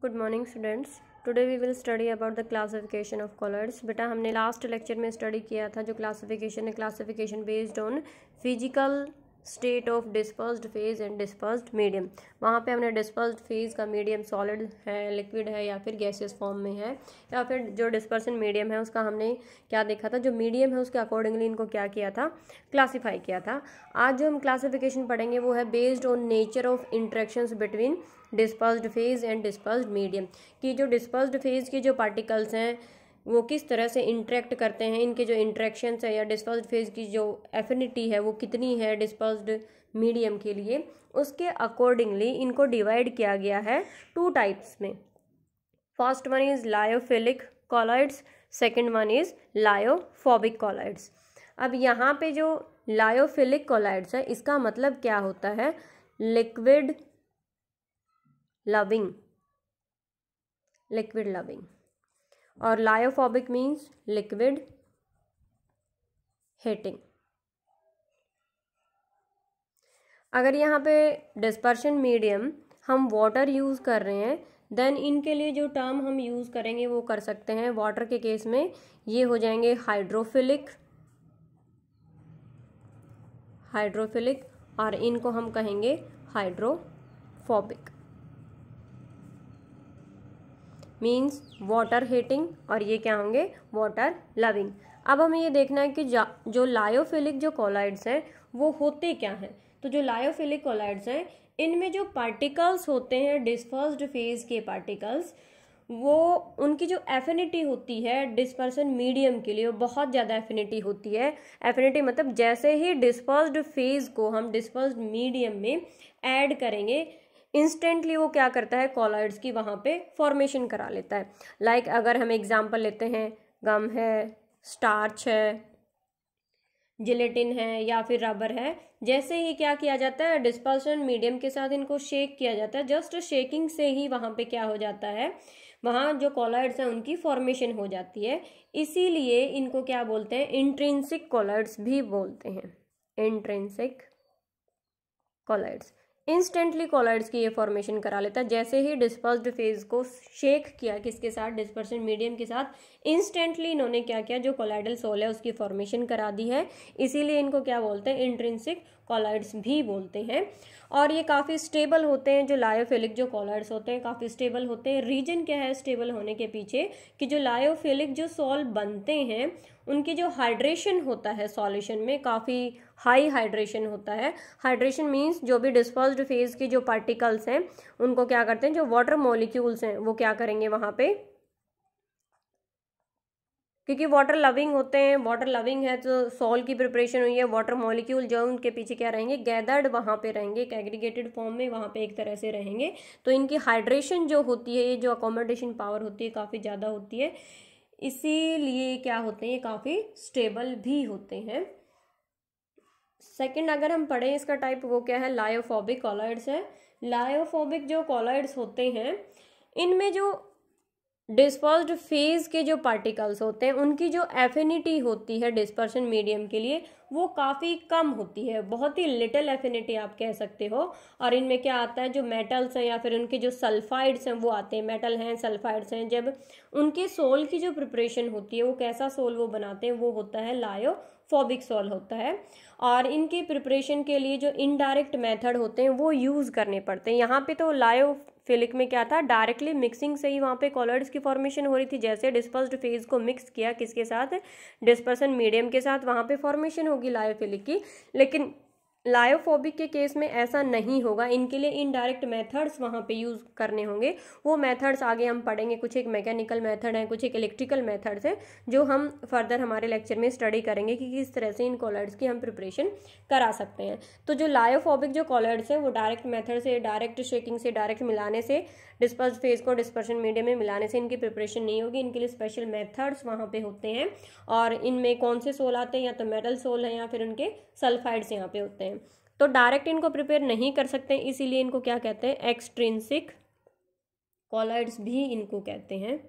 Good morning students. Today we will study about the classification of colours. बेटा हमने last lecture में study किया था जो क्लासिफिकेशन है, classification based on physical state of dispersed phase and dispersed medium. वहाँ पे हमने डिस्पर्स्ड फेज का मीडियम सॉलिड है, लिक्विड है या फिर गैसियस फॉर्म में है, या फिर जो डिस्पर्सन मीडियम है उसका हमने क्या देखा था, जो मीडियम है उसके अकॉर्डिंगली इनको क्या किया था, क्लासीफाई किया था। आज जो हम क्लासिफिकेशन पढ़ेंगे वो है based on nature of interactions between dispersed phase and dispersed medium, कि जो डिस्पर्स्ड फेज के जो पार्टिकल्स हैं वो किस तरह से इंटरेक्ट करते हैं, इनके जो इंटरेक्शंस है या डिस्पर्स्ड फेज की जो एफिनिटी है वो कितनी है डिस्पर्स्ड मीडियम के लिए, उसके अकॉर्डिंगली इनको डिवाइड किया गया है टू टाइप्स में। First one is lyophilic colloids, second one is lyophobic colloids. अब यहाँ पे जो लायोफिलिक कॉलॉइड्स है इसका मतलब क्या होता है, लिक्विड लविंग, लिक्विड लविंग, और लायोफोबिक मीन्स लिक्विड हेटिंग। अगर यहाँ पे डिस्पर्शन मीडियम हम वाटर यूज़ कर रहे हैं देन इनके लिए जो टर्म हम यूज़ करेंगे वो कर सकते हैं वाटर के केस में ये हो जाएंगे हाइड्रोफिलिक, हाइड्रोफिलिक, और इनको हम कहेंगे हाइड्रोफोबिक, मीन्स वाटर हेटिंग, और ये क्या होंगे, वाटर लविंग। अब हमें ये देखना है कि जो लायोफिलिक जो कॉलॉइड्स हैं वो होते क्या हैं। तो जो लायोफिलिक कॉलॉइड्स हैं इनमें जो पार्टिकल्स होते हैं डिस्पर्स्ड फेज के पार्टिकल्स, वो उनकी जो एफिनिटी होती है डिस्पर्सन मीडियम के लिए वो बहुत ज़्यादा एफिनिटी होती है। एफिनिटी मतलब जैसे ही डिस्पर्स्ड फेज को हम डिस्पर्स्ड मीडियम में ऐड करेंगे इंस्टेंटली वो क्या करता है, कॉलॉइड्स की वहाँ पे फॉर्मेशन करा लेता है। लाइक अगर हम एग्जांपल लेते हैं, गम है, स्टार्च है, जिलेटिन है या फिर रबर है, जैसे ही क्या किया जाता है डिस्पर्सन मीडियम के साथ इनको शेक किया जाता है, जस्ट शेकिंग से ही वहाँ पे क्या हो जाता है, वहाँ जो कॉलॉइड्स हैं उनकी फॉर्मेशन हो जाती है। इसीलिए इनको क्या बोलते हैं, इंट्रिंसिक कॉलॉइड्स भी बोलते हैं, इंट्रिंसिक कॉलॉइड्स। इंस्टेंटली कॉलॉइड्स की ये फॉर्मेशन करा लेता है, जैसे ही डिस्पर्स्ड फेज को शेक किया किसके साथ, डिस्पर्सन मीडियम के साथ, इंस्टेंटली इन्होंने क्या किया, जो कोलाइडल सोल है उसकी फॉर्मेशन करा दी है। इसीलिए इनको क्या बोलते हैं, इंट्रिंसिक कॉलॉइड्स भी बोलते हैं। और ये काफ़ी स्टेबल होते हैं, जो लायोफिलिक जो कॉलॉइड्स होते हैं काफ़ी स्टेबल होते हैं। रीजन क्या है स्टेबल होने के पीछे, कि जो लायोफिलिक जो सॉल्ट बनते हैं उनकी जो हाइड्रेशन होता है सॉल्यूशन में काफ़ी हाई हाइड्रेशन होता है। हाइड्रेशन मीन्स जो भी डिस्पर्स्ड फेज के जो पार्टिकल्स हैं उनको क्या करते हैं, जो वाटर मॉलिक्यूल्स हैं वो क्या करेंगे वहाँ पे, क्योंकि वाटर लविंग होते हैं, वाटर लविंग है तो सॉल्ट की प्रिपरेशन हुई है, वाटर मॉलिक्यूल जो उनके पीछे क्या रहेंगे, गैदर्ड वहाँ पे रहेंगे, एक एग्रीगेटेड फॉर्म में वहाँ पे एक तरह से रहेंगे। तो इनकी हाइड्रेशन जो होती है, ये जो अकोमोडेशन पावर होती है काफ़ी ज़्यादा होती है, इसीलिए क्या होते हैं, ये काफ़ी स्टेबल भी होते हैं। सेकंड अगर हम पढ़ें इसका टाइप, वो क्या है, लायोफोबिक कॉलॉइड्स है। लायोफोबिक जो कॉलॉइड्स होते हैं इनमें जो डिस्पर्स्ड फेज के जो पार्टिकल्स होते हैं उनकी जो एफिनिटी होती है डिस्पर्शन मीडियम के लिए वो काफ़ी कम होती है, बहुत ही लिटिल एफिनिटी आप कह सकते हो। और इनमें क्या आता है, जो मेटल्स हैं या फिर उनके जो सल्फाइड्स हैं वो आते हैं, मेटल हैं सल्फाइड्स हैं, जब उनके सोल की जो प्रिपरेशन होती है वो कैसा सोल वो बनाते हैं, वो होता है लायोफोबिक सोल होता है। और इनकी प्रिपरेशन के लिए जो इनडायरेक्ट मेथड होते हैं वो यूज़ करने पड़ते हैं। यहाँ पे तो लायोफिलिक में क्या था, डायरेक्टली मिक्सिंग से ही वहाँ पे कॉलॉइड्स की फॉर्मेशन हो रही थी, जैसे डिस्पर्स्ड फेज को मिक्स किया किसके साथ, डिस्पर्सन मीडियम के साथ, वहाँ पे फॉर्मेशन होगी लायोफिलिक की। लेकिन लायोफोबिक के केस में ऐसा नहीं होगा, इनके लिए इनडायरेक्ट मेथड्स वहाँ पे यूज़ करने होंगे। वो मेथड्स आगे हम पढ़ेंगे, कुछ एक मैकेनिकल मेथड है, कुछ एक इलेक्ट्रिकल मेथड्स हैं जो हम फर्दर हमारे लेक्चर में स्टडी करेंगे कि किस तरह से इन कॉलॉइड्स की हम प्रिपरेशन करा सकते हैं। तो जो लायोफोबिक जो कॉलॉइड्स हैं वो डायरेक्ट मेथड से, डायरेक्ट शेकिंग से, डायरेक्ट मिलाने से, डिस्पर्स्ड फेज को डिस्पर्शन मीडियम में मिलाने से इनकी प्रिपरेशन नहीं होगी। इनके लिए स्पेशल मेथड्स वहाँ पे होते हैं। और इनमें कौन से सोल आते हैं, या तो मेटल सोल है या फिर उनके सल्फाइड्स यहाँ पे होते हैं। तो डायरेक्ट इनको प्रिपेयर नहीं कर सकते, इसीलिए इनको क्या कहते हैं, एक्सट्रिंसिक कॉलॉइड्स भी इनको कहते हैं।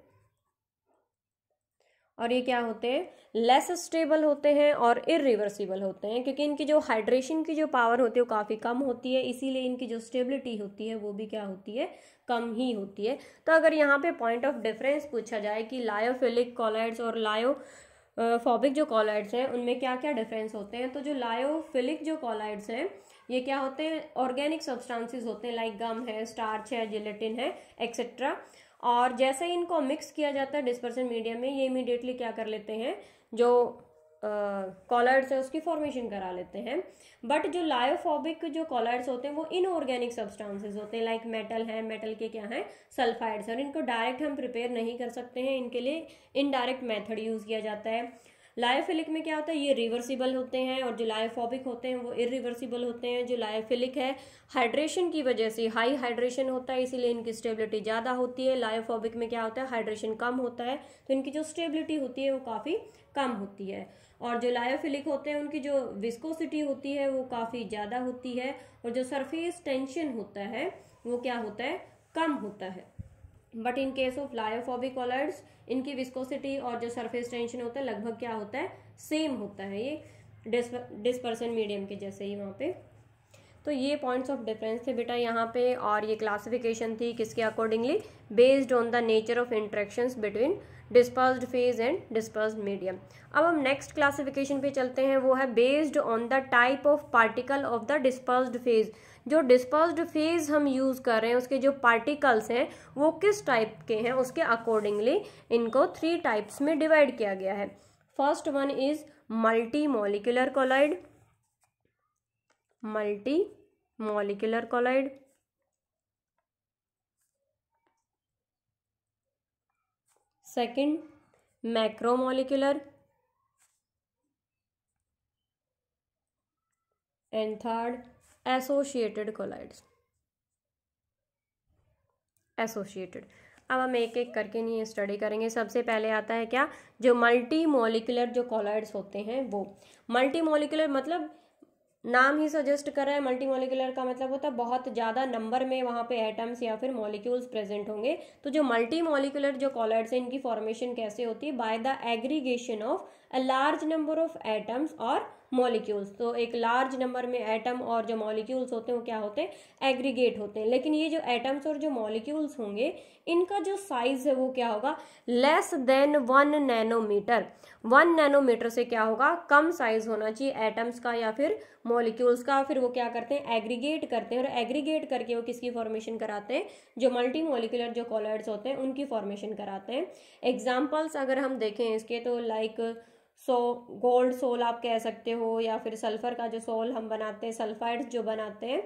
और ये क्या होते हैं, लेस स्टेबल होते हैं और इरिवर्सिबल होते हैं, क्योंकि इनकी जो हाइड्रेशन की जो पावर होती है वो काफ़ी कम होती है, इसीलिए इनकी जो स्टेबिलिटी होती है वो भी क्या होती है, कम ही होती है। तो अगर यहाँ पे पॉइंट ऑफ डिफरेंस पूछा जाए कि लायोफिलिक कॉलॉइड्स और लायोफोबिक जो कॉलॉइड्स हैं उनमें क्या क्या डिफरेंस होते हैं, तो जो लायोफिलिक जो कॉलॉइड्स हैं ये क्या होते हैं, ऑर्गेनिक सब्सटेंसेस होते हैं, लाइक गम है, स्टार्च है, जिलेटिन है, एक्सेट्रा। और जैसे ही इनको मिक्स किया जाता है डिस्पर्सन मीडियम में, ये इमीडिएटली क्या कर लेते हैं, जो कॉलॉइड्स है उसकी फॉर्मेशन करा लेते हैं। बट जो लायोफोबिक जो कॉलॉइड्स होते हैं वो इनऑर्गेनिक सब्सटेंसेस होते हैं, लाइक मेटल है, मेटल के क्या है, सल्फाइड्स, और इनको डायरेक्ट हम प्रिपेयर नहीं कर सकते हैं, इनके लिए इनडायरेक्ट मेथड यूज किया जाता है। लायोफिलिक में क्या होता है, ये रिवर्सिबल होते हैं, और जो लायोफोबिक होते हैं वो इरिवर्सिबल होते हैं। जो लायोफिलिक है, हाइड्रेशन की वजह से हाई हाइड्रेशन होता है, इसीलिए इनकी स्टेबिलिटी ज़्यादा होती है। लायोफोबिक में क्या होता है, हाइड्रेशन कम होता है, तो इनकी जो स्टेबिलिटी होती है वो काफ़ी कम होती है। और जो लायोफिलिक होते हैं उनकी जो विस्कोसिटी होती है वो काफ़ी ज़्यादा होती है, और जो सरफेस टेंशन होता है वो क्या होता है, कम होता है। But in case of lyophobic colloids इनकी विस्कोसिटी और जो सरफेस टेंशन होता है लगभग क्या होता है, सेम होता है, ये डिस्पर्सन मीडियम के जैसे ही वहाँ पे। तो ये पॉइंट्स ऑफ डिफरेंस थे बेटा यहाँ पे, और ये क्लासिफिकेशन थी किसके accordingly, based on the nature of interactions between dispersed phase and dispersed medium. अब हम नेक्स्ट क्लासिफिकेशन पे चलते हैं, वो है based on the type of particle of the dispersed phase. जो डिस्पर्स्ड फेज हम यूज कर रहे हैं उसके जो पार्टिकल्स हैं वो किस टाइप के हैं, उसके अकॉर्डिंगली इनको 3 टाइप्स में डिवाइड किया गया है। First one is multi molecular colloid, multi molecular colloid. Second macromolecular, and third associated colloids, associated. अब हम एक एक करके नहीं स्टडी करेंगे। सबसे पहले आता है क्या, जो मल्टी मॉलिक्यूलर जो कॉलॉइड्स होते हैं वो। मल्टी मॉलिक्यूलर मतलब नाम ही सजेस्ट कर रहा है, मल्टी मॉलिक्यूलर का मतलब होता है बहुत ज़्यादा नंबर में वहाँ पे एटम्स या फिर मॉलिक्यूल्स प्रेजेंट होंगे। तो जो मल्टी मॉलिक्यूलर जो कॉलॉइड्स हैं इनकी फॉर्मेशन कैसे होती है, by the aggregation of a large number of atoms और मॉलिक्यूल्स। तो एक लार्ज नंबर में एटम और जो मॉलिक्यूल्स होते हैं वो क्या होते हैं, एग्रीगेट होते हैं। लेकिन ये जो एटम्स और जो मॉलिक्यूल्स होंगे इनका जो साइज है वो क्या होगा, लेस देन 1 नैनोमीटर। 1 नैनोमीटर से क्या होगा, कम साइज होना चाहिए एटम्स का या फिर मॉलिक्यूल्स का। फिर वो क्या करते हैं, एग्रीगेट करते हैं, और एग्रीगेट करके वो किसकी फॉर्मेशन कराते हैं, जो मल्टी मॉलिक्यूलर जो कॉलॉइड्स होते हैं उनकी फॉर्मेशन कराते हैं। एग्जाम्पल्स अगर हम देखें इसके तो लाइक गोल्ड सोल आप कह सकते हो, या फिर सल्फर का जो सोल हम बनाते हैं, सल्फाइड्स जो बनाते हैं,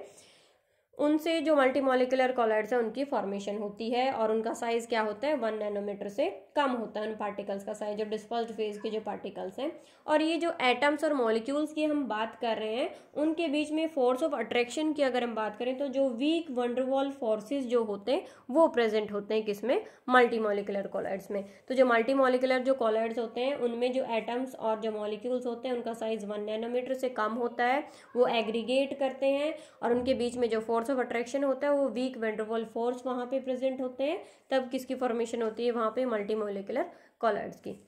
उनसे जो मल्टी मॉलिक्यूलर कॉलॉइड्स है उनकी फॉर्मेशन होती है, और उनका साइज क्या होता है, 1 नैनोमीटर से कम होता है उन पार्टिकल्स का साइज, जो डिस्पर्स्ड फेज के जो पार्टिकल्स हैं। और ये जो एटम्स और मॉलिक्यूल्स की हम बात कर रहे हैं उनके बीच में फोर्स ऑफ अट्रैक्शन की अगर हम बात करें तो जो वीक वंडरवॉल फोर्सेस जो होते हैं वो प्रेजेंट होते हैं किसमें, मल्टी मॉलिक्यूलर कॉलॉइड्स में। तो जो मल्टी मॉलिक्यूलर जो कॉलॉइड्स होते हैं उनमें जो एटम्स और जो मॉलिक्यूल्स होते हैं उनका साइज 1 नैनोमीटर से कम होता है, वो एग्रीगेट करते हैं, और उनके बीच में जो फोर्स ऑफ अट्रैक्शन होता है वो वीक वैंडरवॉल फोर्स वहाँ पे प्रेजेंट होते हैं, तब किसकी फॉर्मेशन होती है वहाँ पे, मल्टी मॉलिक्यूलर कॉलॉइड्स की।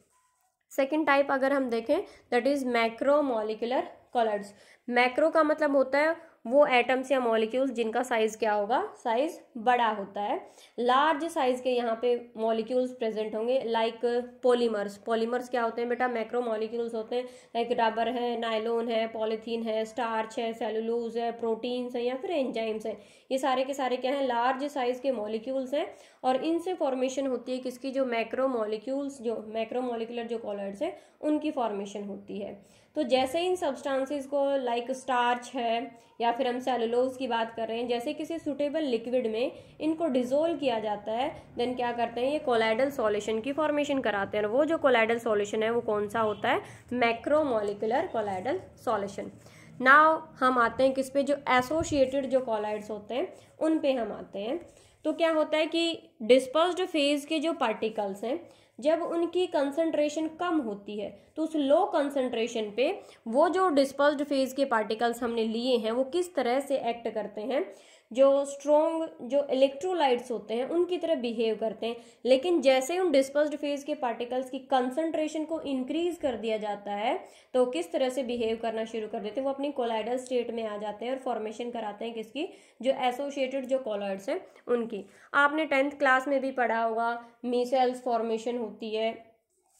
सेकेंड टाइप अगर हम देखें that is macromolecular colloids. Macro का मतलब होता है वो एटम्स या मॉलिक्यूल्स जिनका साइज क्या होगा, साइज बड़ा होता है। लार्ज साइज के यहाँ पे मॉलिक्यूल्स प्रेजेंट होंगे, लाइक पॉलीमर्स। पॉलीमर्स क्या होते हैं बेटा, मैक्रो मॉलिक्यूल्स होते हैं, लाइक रबर है, नायलॉन है, पॉलीथीन है, स्टार्च है, सेलुलोज है, प्रोटीन्स है या फिर एंजाइम्स है। ये सारे के सारे क्या हैं, लार्ज साइज के मॉलिक्यूल्स हैं, और इनसे फॉर्मेशन होती है किसकी, जो मैक्रो मॉलिक्यूल्स जो मैक्रो मॉलिक्यूलर जो कॉलॉइड्स है उनकी फॉर्मेशन होती है। तो जैसे इन सब्सटेंसेस को लाइक स्टार्च है या फिर हम सेलुलोज की बात कर रहे हैं, जैसे किसी सुटेबल लिक्विड में इनको डिसोल्व किया जाता है, देन क्या करते हैं, ये कोलाइडल सॉल्यूशन की फॉर्मेशन कराते हैं। और वो जो कोलाइडल सॉल्यूशन है वो कौन सा होता है, मैक्रोमोलिकुलर कोलाइडल सॉल्यूशन। नाउ हम आते हैं किस पे, जो एसोसिएटेड जो कॉलॉइड्स होते हैं उन पे हम आते हैं। तो क्या होता है कि डिस्पर्स्ड फेज के जो पार्टिकल्स हैं जब उनकी कंसंट्रेशन कम होती है तो उस लो कंसंट्रेशन पे वो जो डिस्पर्स्ड फेज के पार्टिकल्स हमने लिए हैं वो किस तरह से एक्ट करते हैं, जो स्ट्रॉन्ग जो इलेक्ट्रोलाइट्स होते हैं उनकी तरह बिहेव करते हैं, लेकिन जैसे उन डिस्पर्स्ड फेज के पार्टिकल्स की कंसंट्रेशन को इंक्रीज कर दिया जाता है तो किस तरह से बिहेव करना शुरू कर देते हैं, वो अपनी कोलाइडल स्टेट में आ जाते हैं और फॉर्मेशन कराते हैं किसकी, जो एसोसिएटेड जो कॉलॉइड्स हैं उनकी। आपने 10th क्लास में भी पढ़ा होगा मीसेल्स फॉर्मेशन होती है,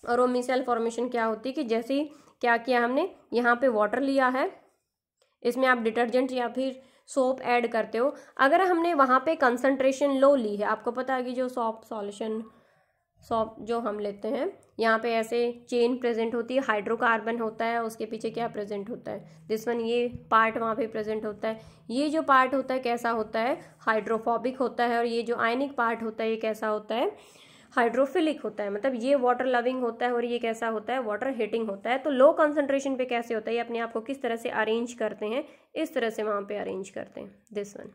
और वो मीसेल फॉर्मेशन क्या होती है कि जैसे ही क्या किया हमने, यहाँ पे वाटर लिया है, इसमें आप डिटर्जेंट या फिर सोप ऐड करते हो, अगर हमने वहाँ पे कंसंट्रेशन लो ली है, आपको पता है कि जो सॉप जो हम लेते हैं यहाँ पे ऐसे चेन प्रेजेंट होती है, हाइड्रोकार्बन होता है, उसके पीछे क्या प्रेजेंट होता है, दिस वन, ये पार्ट वहाँ पे प्रेजेंट होता है। ये जो पार्ट होता है कैसा होता है, हाइड्रोफोबिक होता है, और ये जो आयनिक पार्ट होता है ये कैसा होता है, हाइड्रोफिलिक होता है। मतलब ये वाटर लविंग होता है और ये कैसा होता है, वाटर हीटिंग होता है। तो लो कंसंट्रेशन पे कैसे होता है, ये अपने आप को किस तरह से अरेंज करते हैं, इस तरह से वहाँ पे अरेंज करते हैं, दिस वन।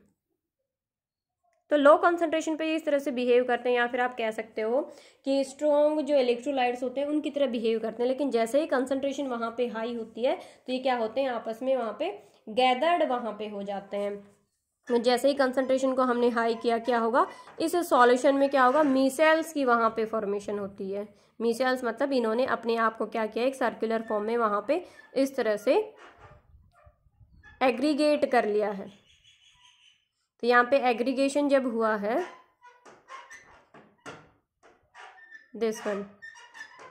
तो लो कंसंट्रेशन पे इस तरह से बिहेव करते हैं, या फिर आप कह सकते हो कि स्ट्रॉन्ग जो इलेक्ट्रोलाइट्स होते हैं उनकी तरह बिहेव करते हैं, लेकिन जैसे ही कंसंट्रेशन वहाँ पे हाई होती है तो ये क्या होते हैं, आपस में वहाँ पे गैदर्ड वहाँ पे हो जाते हैं। तो जैसे ही कंसंट्रेशन को हमने हाई किया, क्या होगा, इस सॉल्यूशन में क्या होगा, मीसेल्स की वहाँ पे फॉर्मेशन होती है। मीसेल्स मतलब इन्होंने अपने आप को क्या किया, एक सर्कुलर फॉर्म में वहाँ पे इस तरह से एग्रीगेट कर लिया है। तो यहाँ पे एग्रीगेशन जब हुआ है, दिस वन,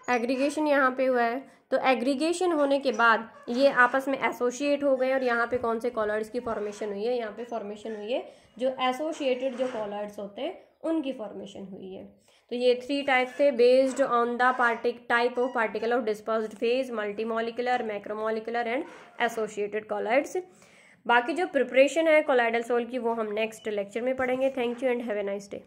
एग्रीगेशन यहाँ पे हुआ है, तो एग्रीगेशन होने के बाद ये आपस में एसोसिएट हो गए और यहाँ पे कौन से कॉलॉइड्स की फॉर्मेशन हुई है, यहाँ पे फॉर्मेशन हुई है जो एसोसिएटेड जो कॉलॉइड्स होते हैं उनकी फॉर्मेशन हुई है। तो ये 3 टाइप थे based on the type of particle of dispersed phase, multimolecular, macromolecular and associated colloids. बाकी जो प्रिपरेशन है कोलाइडल सोल की वो हम नेक्स्ट लेक्चर में पढ़ेंगे। Thank you and have a nice day.